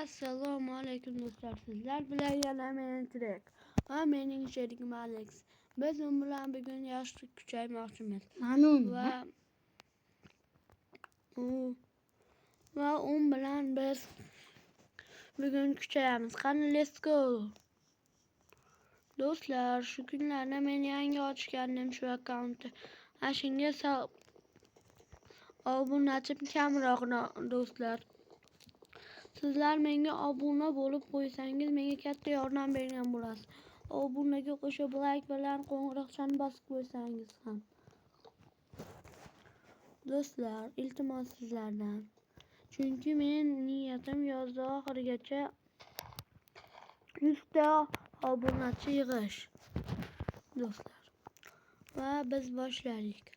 Assalomu alaykum do'stlar. Sizlar bilan yana men Trek va mening sherigim Alex. Biz u bilan bugun yoshlik kuchaymoqchimiz. Va u bilan biz bugun kuchayamiz. Qani let's go. Do'stlar, shu kunlarda men yangi ochgandim shu akkauntni. Shunga obunachim kamroq do'stlar. Sizlar menga obuna bo'lib qo'ysangiz menga katta yordam bergan bo'lasiz. Obunaga qo'shib like bilan qo'ng'iroqchani bosib qo'ysangiz ham. Do'stlar, iltimos sizlardan. Chunki men niyatim yozda oxirigacha 100 ta obunachi yig'ish. Do'stlar. Va biz boshlaylik.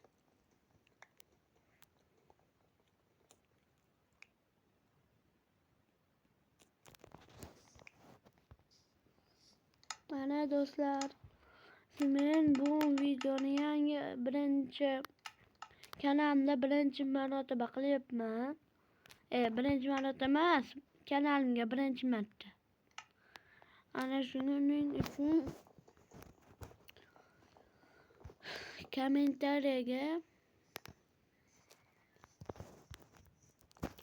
Mana do'stlar, men bu videoni birinchi kanalimda birinchi marotaba qilyapman. Birinchi marotaba emas, kanalimga birinchi marta. Ana shuning uchun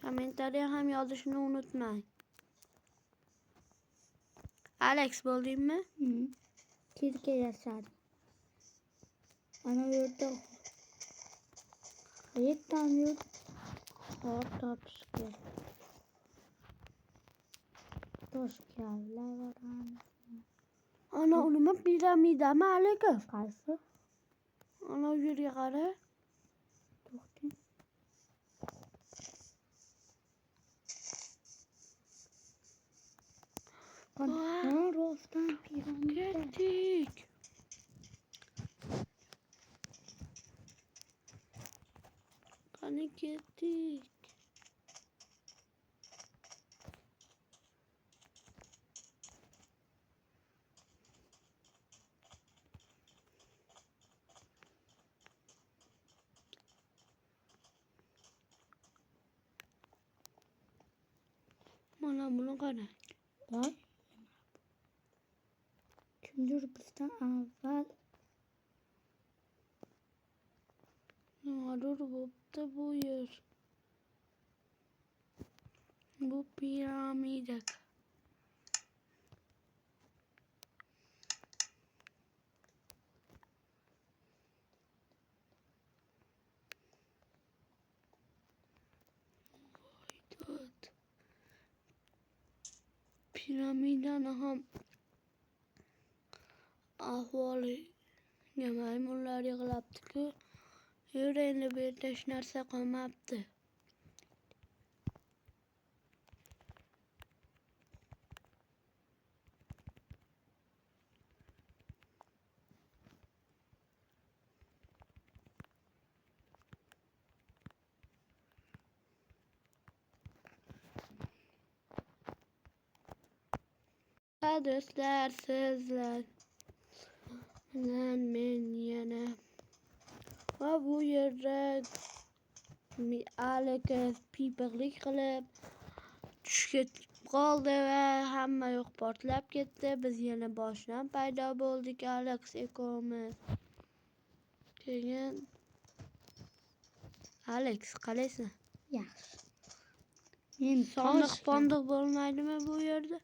kommentariya ham yozishni unutmang. Alex bo'ldingmi? Kirga yashadim. Ana yerda qayerdan yur? Topish kerak. Toshkentlar varamiz. Ana nima piramidami Alex? Qaysi? Ana yerga qara. To'xting. Rostdan piramida. Ketdik. Qani ketdik. Mana buni qarang. Voy. Kimdir bizdan avval Nimadir bo'pti bu yer. Bu piramida. Piramidani ham ahvoliga maymunlar yig'labdi-ku. Yur endi bu yerda hech narsa qolmabdi. Do'stlar, sizlar bilan men yana va bu yerda Alex pipirlik qilib tushga qoldi va hamma yoq portlab ketdi. Biz yana boshdan paydo bo'ldik Alex ikkovimiz. Keyin Alex qalaysan? yaxshi. Men Sandiq bo'lmaydimi bu yerda?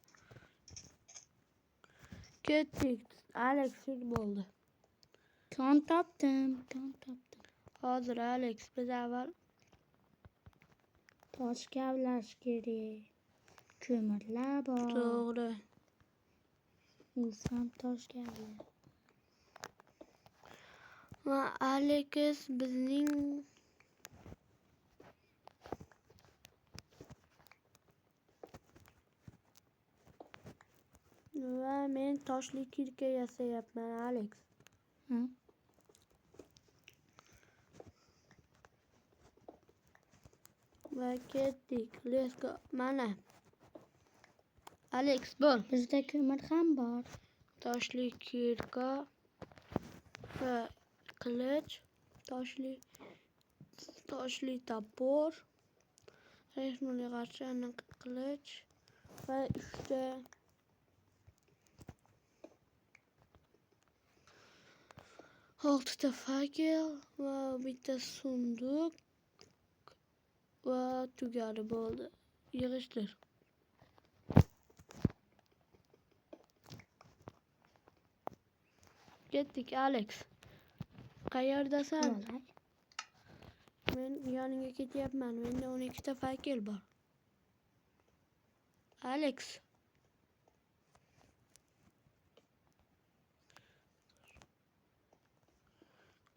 Ketdik. Alex sud bo'ldi. Kon topdim. Hozir Alex biz avval tosh kavlash kerak. Ko'mirlar bor. to'g'ri. O'zim tosh kavla. Va Alex bizning va men toshli kirka yasayapman Alex. Va ketdik. Let's go. Mana. Alex bo'l. Bizda ko'mir ham bor. Toshli kirka va qilich, toshli topor, resmli qarshi qilich va 3 6 fakel va bitta sunduq va tugadi, bo'ldi. Yig'ishtir. Ketdik, Alex. Qayerdasan? Vallahi. Men yoningga ketyapman. Menda 12 ta fakel bor. Alex.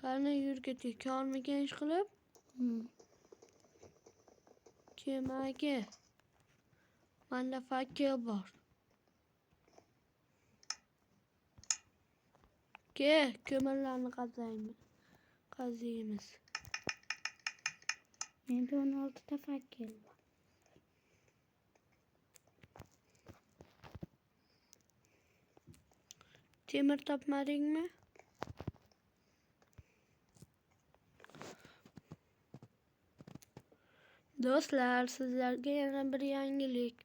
Qani yur ketdik. Kormikan ish qilib? Kemaga. Menda fakel bor. Ke, ko'mirlarni qaziymiz. Menda 16 ta fakel bor. Temir topmadingmi? Do'stlar, sizlarga yana bir yangilik.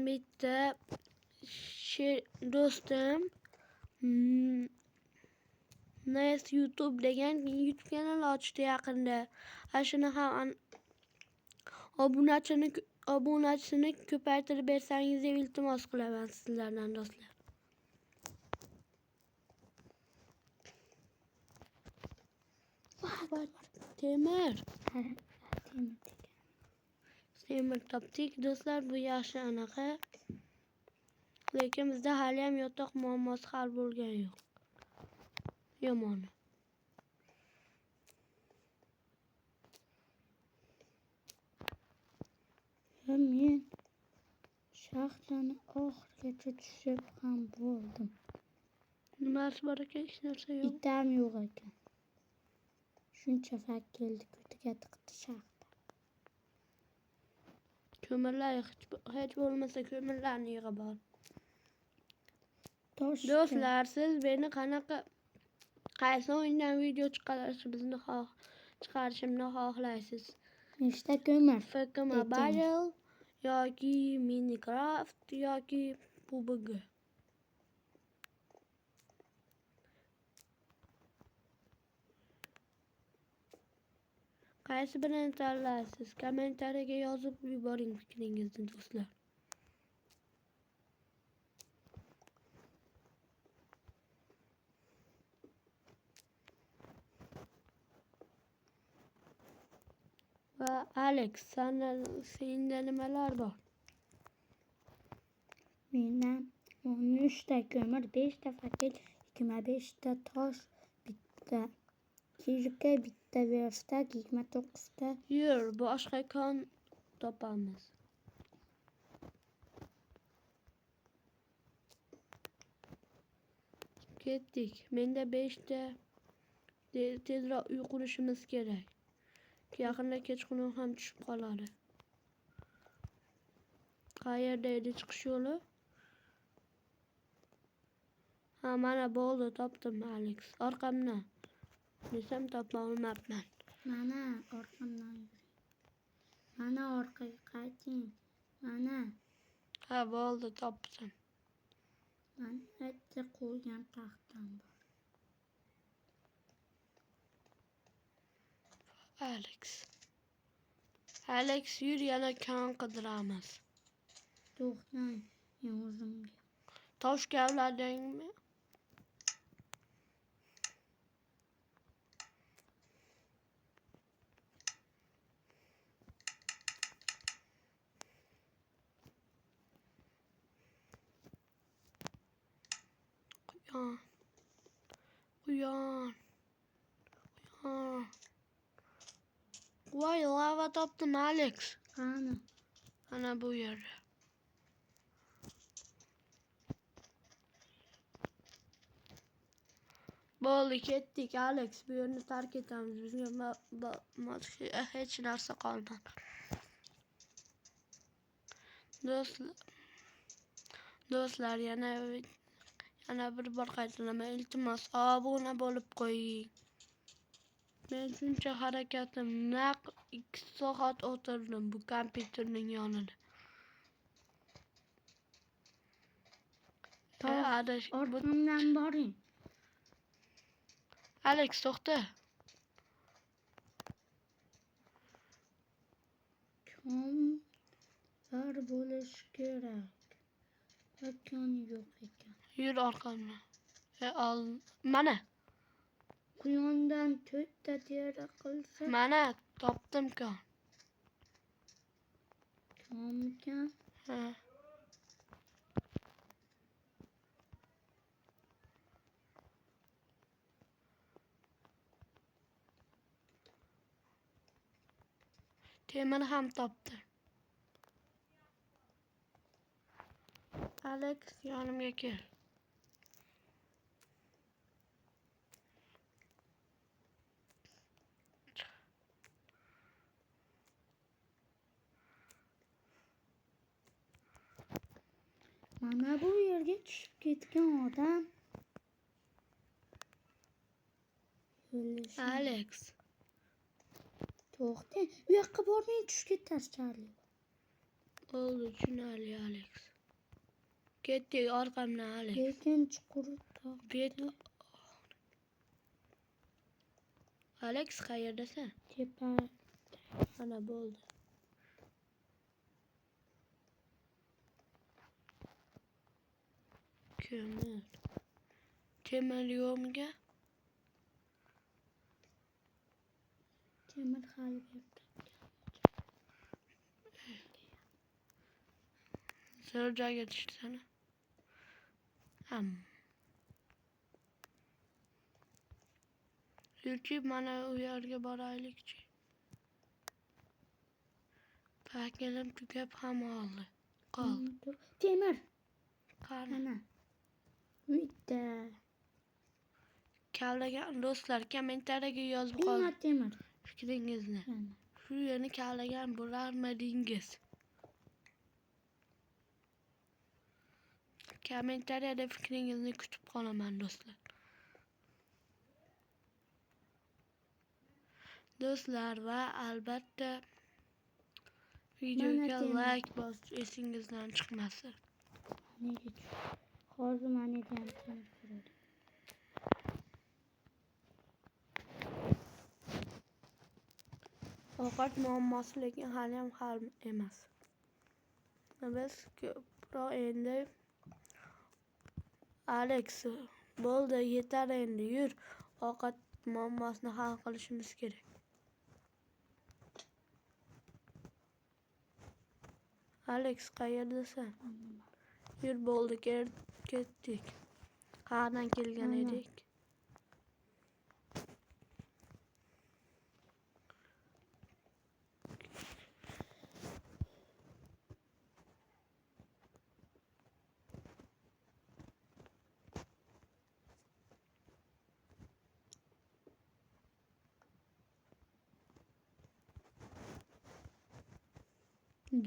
Bitta do'stim Nice YouTube degan YouTube kanal ochdi yaqinda. Shuni ham obunachini ko'paytirib bersangiz deb iltimos qilaman sizlardan, do'stlar. Temir. Temir topdik, do'stlar. Bu yaxshi anaqa. Lekin bizda hali ham yotoq muammosi hal bo'lgani yo'q. Yomoni. Men shaxtani oxirigacha tushib ham bo'ldim. Nimasi bor ekan? Hech narsa yo'q. Bitam yo'q ekan. Shuncha fakelni ko'tiga tiqdi shaxta. Ko'mirlar hech bo'lmasa ko'mirlarni yig'ib ol. Toshda. Do'stlar, siz meni qaysi o'yindan video chiqarishimni xohlaysiz? Nechta ko'mir? FK Mobile yoki Minecraft yoki PUBG. Qaysi birini tanlaysiz? Kommentariyaga yozib yuboring fikringizni, do'stlar. Va Alex, senda nimalar bor? Menda 13 ta ko'mir, 5 ta fakel, 25 ta tosh, bitta kirka, bitta verstak, 29 ta. Yur, boshqa kon topamiz. Ketdik. Menda 5 ta. Tezroq uy qurishimiz kerak. Yaqinda kechqurun ham tushib qoladi. Qayerda edi chiqish yo'li? Ha, mana bo'ldi, topdim, Alex. Orqamdan. Desam topa olmabman. Mana orqamdan yuring. Mana orqaga qayting. Mana. Ha, bo'ldi, topdim. Mana bitta qo'ygan taxtam bor. Alex, yur, yana kon qidiramiz. To'xtang, men o'zimga. Tosh kavladingmi? Uyan. Voy, lava topdim, Alex. Qani? Ana bu yerda. Bo'ldi, ketdik, Alex. Bu yerni tark etamiz. Bizga hech narsa qolmadi. Do'stlar, yana bir bor qaytaraman. Iltimos, obuna bo'lib qo'ying. Men shuncha harakatim, naq 2 soat o'tirdim bu kompyuterning yonida. Adaş. Ortamdan boring. Alex to'xta. Konlar bo'lishi kerak. Kon yo'q ekan. Yur orqamdan. Al. Mana. Quyondan 4 ta teri qilsa. Mana topdim kon. Konmikan? Ha. Temir ham topdi. Alex yonimga kel. Mana bu yerga tushib ketgan odam. Alex. To'xta, u yoqqa bormay tushib ketar Charlie. Oldu tushunarli Alex. Ketdik orqamdan Alex. Lekin chuqur Bet. Alex qayerdasan? tepa. Mana bo'ldi. Ko'mir. Temir yo'qmi? Temir hali berdi. Sir joyga tushdisana. Yurchi mana u yerga boraylikchi. Paketim tugab ham oldi. Qoldi. Temir. Qani. Mana. Uyda. Kavlagan do'stlar kommentariyaga yozib Qilma qoling temir. fikringizni. Mana. Shu yerni kavlagan bo'larmidingiz? Kommentariyada fikringizni kutib qolaman do'stlar. Do'stlar va albatta videoga like bosish esingizdan chiqmasin. Hozir mana ham temir. Ovqat muammosi lekin hali ham hal emas. Biz ko'proq endi Alex bo'ldi, yetar endi yur. Ovqat muammosini hal qilishimiz kerak. Alex qayerdasan? Yur bo'ldi, ketdik. Qayerdan kelgan edik?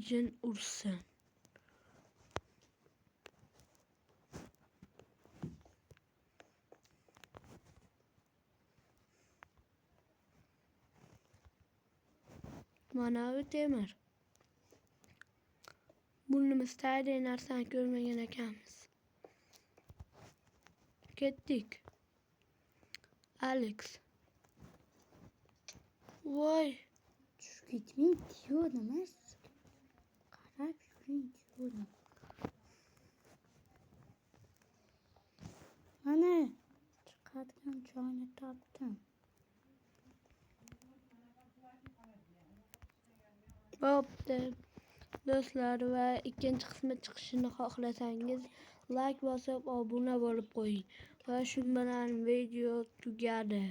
Jin ursin. Mana bu temir. Burnimizda ayday narsani ko'rmagan ekanmiz. Ketdik. Alex. Voy. Tushib ketmang, diyorum emas. Qarab yuring diyorum. Mana chiqadigan joyni topdim. Bo'pti. Do'stlar va ikkinchi qismi chiqishini xohlasangiz like bosib obuna bo'lib qo'ying. Va shu bilan video tugadi.